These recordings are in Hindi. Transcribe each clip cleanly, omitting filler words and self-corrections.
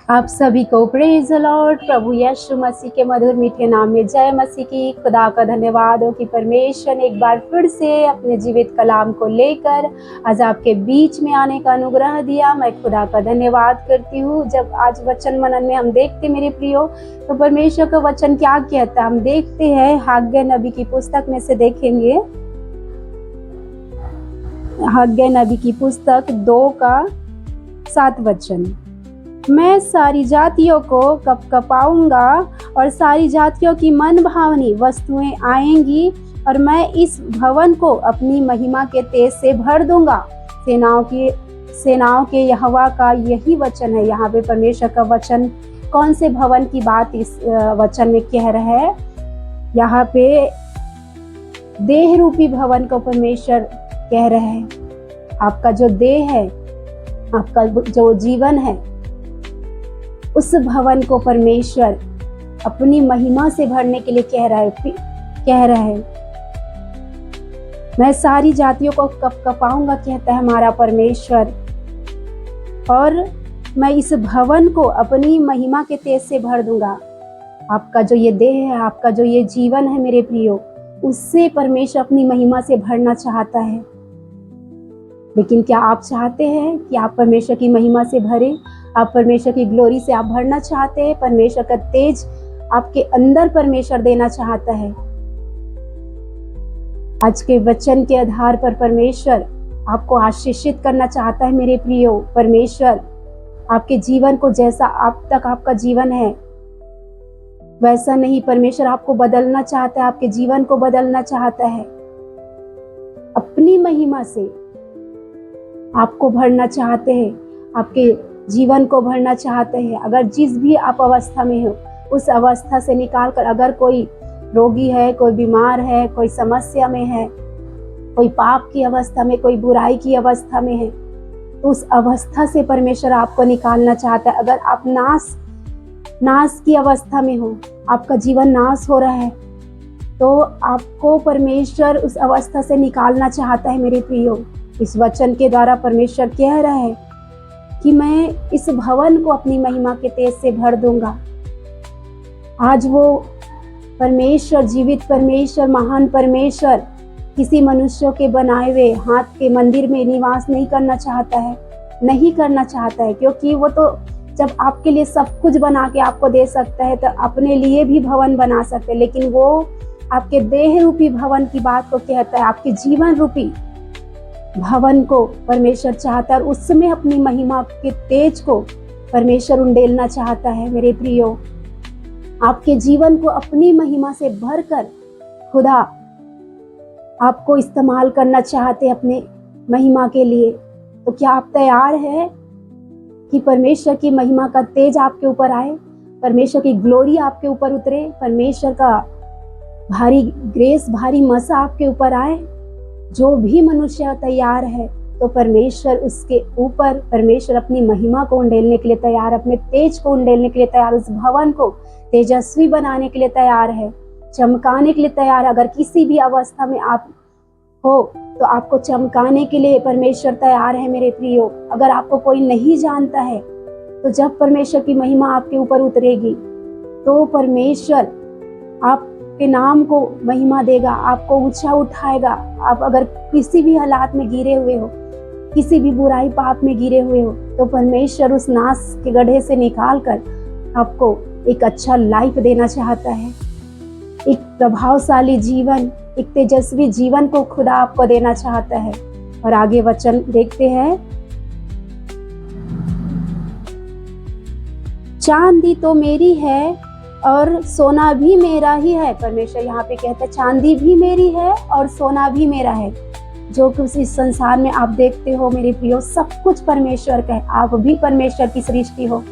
आप सभी को प्रेज द लॉर्ड। प्रभु यीशु मसीह के मधुर मीठे नाम में जय मसीह की। खुदा का धन्यवाद हो कि परमेश्वर ने एक बार फिर से अपने जीवित कलाम को लेकर आज आपके बीच में आने का अनुग्रह दिया। मैं खुदा का धन्यवाद करती हूँ। जब आज वचन मनन में हम देखते मेरे प्रियो, तो परमेश्वर का वचन क्या कहता है हम देखते हैं। हग्गै नबी की पुस्तक में से देखेंगे, हग्गै नबी की पुस्तक 2:7 वचन। मैं सारी जातियों को कपकपाऊंगा और सारी जातियों की मन भावनी वस्तुएं आएंगी और मैं इस भवन को अपनी महिमा के तेज से भर दूंगा। सेनाओं के यहोवा का यही वचन है। यहाँ पे परमेश्वर का वचन कौन से भवन की बात इस वचन में कह रहा है? यहाँ पे देह रूपी भवन को परमेश्वर कह रहे हैं। आपका जो देह है, आपका जो जीवन है, उस भवन को परमेश्वर अपनी महिमा से भरने के लिए कह रहा है। मैं सारी जातियों को कपकपाऊंगा, कहता है हमारा परमेश्वर, और मैं इस भवन को अपनी महिमा के तेज से भर दूंगा। आपका जो ये देह है, आपका जो ये जीवन है मेरे प्रियो, उससे परमेश्वर अपनी महिमा से भरना चाहता है। लेकिन क्या आप चाहते हैं कि आप परमेश्वर की महिमा से भरे? आप परमेश्वर की ग्लोरी से आप भरना चाहते हैं? परमेश्वर का तेज आपके अंदर परमेश्वर देना चाहता है। आज के वचन के आधार पर परमेश्वर आपको आशीषित करना चाहता है मेरे प्रियो। परमेश्वर आपके जीवन को, जैसा अब तक आपका जीवन है वैसा नहीं, परमेश्वर आपको बदलना चाहता है, आपके जीवन को बदलना चाहता है। अपनी महिमा से आपको भरना चाहते हैं, आपके जीवन को भरना चाहते हैं। अगर जिस भी आप अवस्था में हो, उस अवस्था से निकालकर, अगर कोई रोगी है, कोई बीमार है, कोई समस्या में है, कोई पाप की अवस्था में, कोई बुराई की अवस्था में है, तो उस अवस्था से परमेश्वर आपको निकालना चाहता है। अगर आप नाश की अवस्था में हो, आपका जीवन नाश हो रहा है, तो आपको परमेश्वर उस अवस्था से निकालना चाहता है मेरे प्रियो। इस वचन के द्वारा परमेश्वर कह रहा है कि मैं इस भवन को अपनी महिमा के तेज से भर दूंगा। आज वो परमेश्वर, जीवित परमेश्वर, महान परमेश्वर किसी मनुष्यों के बनाए हुए हाथ के मंदिर में निवास नहीं करना चाहता है, क्योंकि वो तो जब आपके लिए सब कुछ बना के आपको दे सकता है, तो अपने लिए भी भवन बना सकते हैं। लेकिन वो आपके देह रूपी भवन की बात को कहता है, आपके जीवन रूपी भवन को परमेश्वर चाहता है, और उसमें अपनी महिमा के तेज को परमेश्वर उंडेलना चाहता है मेरे प्रियो। आपके जीवन को अपनी महिमा से भरकर खुदा आपको इस्तेमाल करना चाहते हैं अपने महिमा के लिए। तो क्या आप तैयार हैं कि परमेश्वर की महिमा का तेज आपके ऊपर आए, परमेश्वर की ग्लोरी आपके ऊपर उतरे, परमेश्वर का भारी ग्रेस, भारी मसा आपके ऊपर आए? जो भी मनुष्य तैयार है, तो परमेश्वर उसके ऊपर, परमेश्वर अपनी महिमा को उंडेलने के लिए तैयार, अपने तेज को उंडेलने के लिए तैयार, उस भवन को तेजस्वी बनाने के लिए तैयार है, चमकाने के लिए तैयार। अगर किसी भी अवस्था में आप हो, तो आपको चमकाने के लिए परमेश्वर तैयार है मेरे प्रियो। अगर आपको कोई नहीं जानता है, तो जब परमेश्वर की महिमा आपके ऊपर उतरेगी, तो परमेश्वर आपके नाम को महिमा देगा, आपको ऊंचा उठाएगा। आप अगर किसी भी हालात में गिरे हुए हो, किसी भी बुराई पाप में गिरे हुए हो, तो परमेश्वर उस नाश के गड्ढे से निकालकर आपको एक अच्छा लाइफ देना चाहता है। एक प्रभावशाली जीवन, एक तेजस्वी जीवन को खुदा आपको देना चाहता है। और आगे वचन देखते हैं। चांदी तो मेरी है और सोना भी मेरा ही है। परमेश्वर यहाँ पे कहता है चांदी भी मेरी है और सोना भी मेरा है। जो कुछ इस संसार में आप देखते हो मेरे प्रियो, सब कुछ परमेश्वर का है। आप भी परमेश्वर की सृष्टि हो,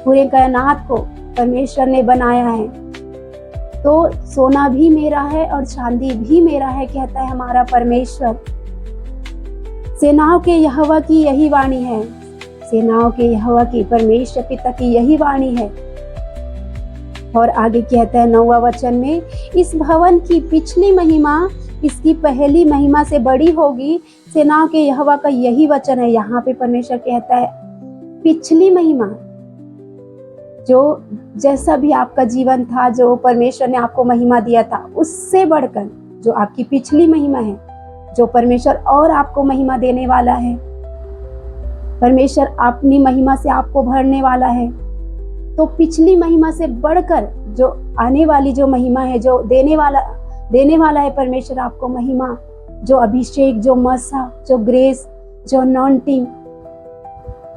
पूरे कायनात को परमेश्वर ने बनाया है। तो सोना भी मेरा है और चांदी भी मेरा है, कहता है हमारा परमेश्वर। सेनाओं के यहोवा की यही वाणी है, सेनाओं के यहोवा की, परमेश्वर पिता की यही वाणी है। और आगे कहता है 9वां वचन में, इस भवन की पिछली महिमा इसकी पहली महिमा से बड़ी होगी। सेनाओं के यहोवा का यही वचन है। यहाँ पे परमेश्वर कहता है पिछली महिमा, जो जैसा भी आपका जीवन था, जो परमेश्वर ने आपको महिमा दिया था, उससे बढ़कर जो आपकी पिछली महिमा है, जो परमेश्वर और आपको महिमा देने वाला है, परमेश्वर अपनी महिमा से आपको भरने वाला है। तो पिछली महिमा से बढ़कर जो आने वाली जो महिमा है, जो देने वाला है परमेश्वर आपको महिमा, जो अभिषेक, जो मसा, जो ग्रेस, जो अनॉइंटिंग,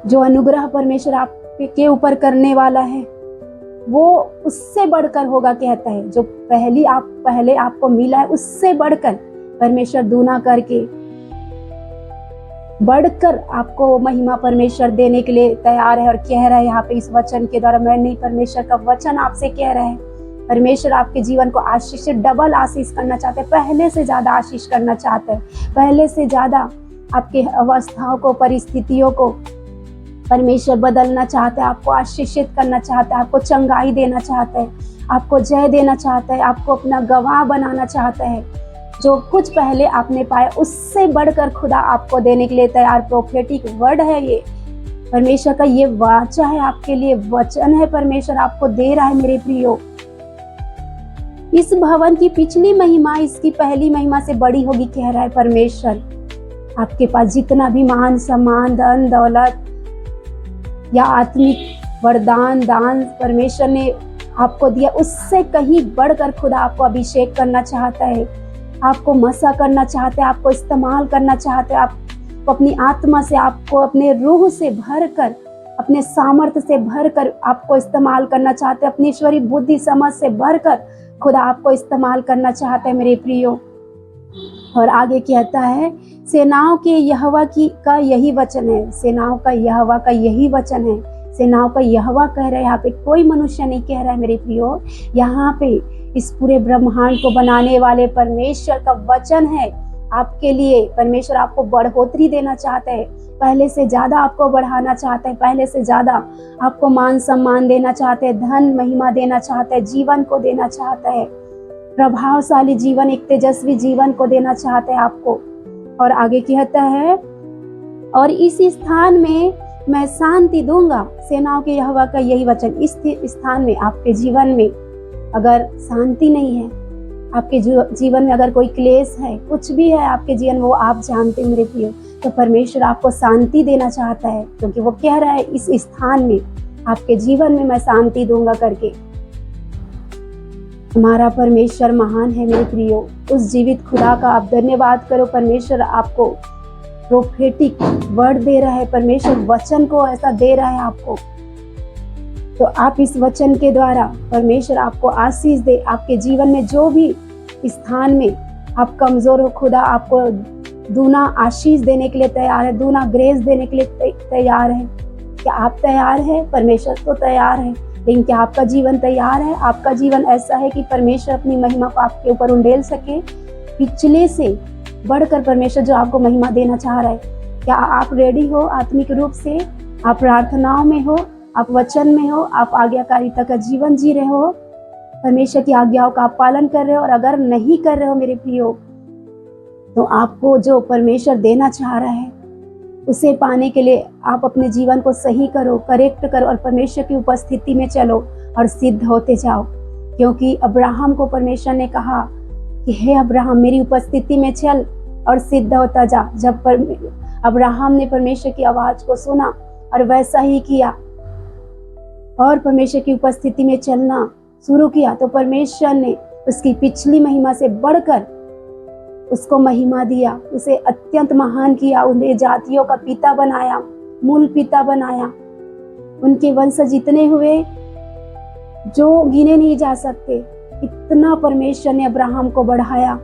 जो अनुग्रह परमेश्वर आपके ऊपर करने वाला है, वो उससे बढ़कर होगा कहता है। जो पहले आपको मिला है, उससे बढ़कर परमेश्वर दूना करके बढ़कर आपको महिमा परमेश्वर देने के लिए तैयार है। और कह रहा है यहाँ पे इस वचन के द्वारा, मैं नहीं, परमेश्वर का वचन आपसे कह रहा है, परमेश्वर आपके जीवन को आशीष से डबल आशीष करना चाहते हैं, पहले से ज्यादा आशीष करना चाहते हैं, पहले से ज्यादा आपके अवस्थाओं को, परिस्थितियों को परमेश्वर बदलना चाहता है, आपको आशीषित करना चाहता है, आपको चंगाई देना चाहता है, आपको जय देना चाहता है, आपको अपना गवाह बनाना चाहता है। जो कुछ पहले आपने पाया, उससे बढ़कर खुदा आपको देने के लिए तैयार। प्रोफेटिक वर्ड है ये, परमेश्वर का ये वाचा है आपके लिए, वचन है परमेश्वर आपको दे रहा है मेरे प्रियो। इस भवन की पिछली महिमा इसकी पहली महिमा से बड़ी होगी कह रहा है परमेश्वर। आपके पास जितना भी मान, सम्मान, धन दौलत या आत्मिक वरदान, दान परमेश्वर ने आपको दिया, उससे कहीं बढ़कर खुदा आपको अभिषेक करना चाहता है, आपको मसा करना चाहता है, आपको इस्तेमाल करना चाहता है, आपको अपनी आत्मा से, आपको अपने रूह से भरकर, अपने सामर्थ्य से भरकर आपको इस्तेमाल करना चाहते हैं, अपनी ईश्वरीय बुद्धि समझ से भरकर खुदा आपको इस्तेमाल करना चाहता है मेरे प्रियो। और आगे कहता है, सेनाओं के यहोवा का यही वचन है, सेनाओं का यहोवा का यही वचन है, सेनाओं का यहोवा कह रहा है। यहाँ पे कोई मनुष्य नहीं कह रहा है मेरे प्रियो, यहाँ पे इस पूरे ब्रह्मांड को बनाने वाले परमेश्वर का वचन है आपके लिए। परमेश्वर आपको बढ़ोतरी देना चाहता है, पहले से ज्यादा आपको बढ़ाना चाहता है, पहले से ज्यादा आपको मान सम्मान देना चाहता है, धन महिमा देना चाहता है, जीवन को देना चाहता है, प्रभावशाली जीवन, एक तेजस्वी जीवन को देना चाहता है आपको। और आगे कहता है, और इस स्थान में मैं शांति दूंगा। सेनाओं के यहोवा का यही वचन। इस स्थान में, आपके जीवन में अगर शांति नहीं है, आपके जीवन में अगर कोई क्लेश है, कुछ भी है आपके जीवन में, वो आप जानते मेरे प्रियो, तो परमेश्वर आपको शांति देना चाहता है, क्योंकि वो कह रहा है इस स्थान में, आपके जीवन में मैं शांति दूंगा करके। हमारा परमेश्वर महान है मेरे प्रियो। उस जीवित खुदा का आप धन्यवाद करो। परमेश्वर आपको प्रोफेटिक वर्ड दे रहा है, परमेश्वर वचन को ऐसा दे रहा है आपको, तो आप इस वचन के द्वारा परमेश्वर आपको आशीष दे। आपके जीवन में जो भी स्थान में आप कमजोर हो, खुदा आपको दूना आशीष देने के लिए तैयार है, दूना ग्रेस देने के लिए तैयार है। क्या आप तैयार है? परमेश्वर तो तैयार है, लेकिन क्या आपका जीवन तैयार है? आपका जीवन ऐसा है कि परमेश्वर अपनी महिमा को आपके ऊपर उंडेल सके, पिछले से बढ़कर परमेश्वर जो आपको महिमा देना चाह रहा है। क्या आप रेडी हो आत्मिक रूप से? आप प्रार्थनाओं में हो, आप वचन में हो, आप आज्ञाकारिता का जीवन जी रहे हो, परमेश्वर की आज्ञाओं का आप पालन कर रहे हो? और अगर नहीं कर रहे हो मेरे प्रियो, तो आपको जो परमेश्वर देना चाह रहा है उसे पाने के लिए आप अपने जीवन को सही करो, करेक्ट करो और परमेश्वर की उपस्थिति में चलो और सिद्ध होते जाओ। क्योंकि अब्राहम को परमेश्वर ने कहा कि हे अब्राहम, मेरी उपस्थिति में चल और सिद्ध होता जा। जब अब्राहम ने परमेश्वर की आवाज को सुना और वैसा ही किया और परमेश्वर की उपस्थिति में चलना शुरू किया, तो परमेश्वर ने उसकी पिछली महिमा से बढ़कर उसको महिमा दिया, उसे अत्यंत महान किया, उन्हें जातियों का पिता बनाया, मूल पिता बनाया। उनके वंश जितने हुए जो गिने नहीं जा सकते, इतना परमेश्वर ने अब्राहम को बढ़ाया।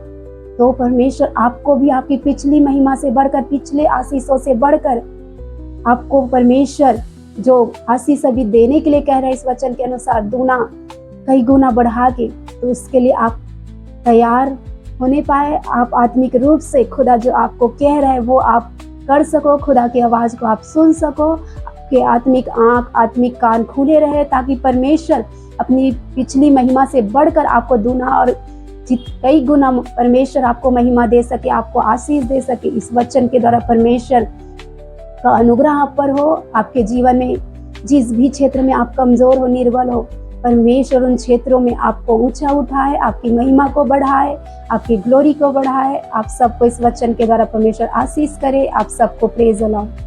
तो परमेश्वर आपको भी आपकी पिछली महिमा से बढ़कर, पिछले आशीषों से बढ़कर आपको परमेश्वर जो आशीष अभी देने के लिए कह रहे हैं इस वचन के अनुसार, दूना कई गुना बढ़ा के, तो उसके लिए आप तैयार होने पाए। आप आत्मिक रूप से खुदा जो आपको कह रहा है वो आप कर सको, खुदा की आवाज को आप सुन सको, आपके आत्मिक आंख, आत्मिक कान खुले रहे, ताकि परमेश्वर अपनी पिछली महिमा से बढ़कर आपको दूना और कई गुना परमेश्वर आपको महिमा दे सके, आपको आशीष दे सके। इस वचन के द्वारा परमेश्वर का अनुग्रह आप पर हो, आपके जीवन में जिस भी क्षेत्र में आप कमजोर हो, निर्बल हो, परमेश्वर उन क्षेत्रों में आपको ऊंचा उठाए, आपकी महिमा को बढ़ाए, आपकी ग्लोरी को बढ़ाए। आप सबको इस वचन के द्वारा परमेश्वर आशीष करे। आप सबको प्रेज द लॉर्ड।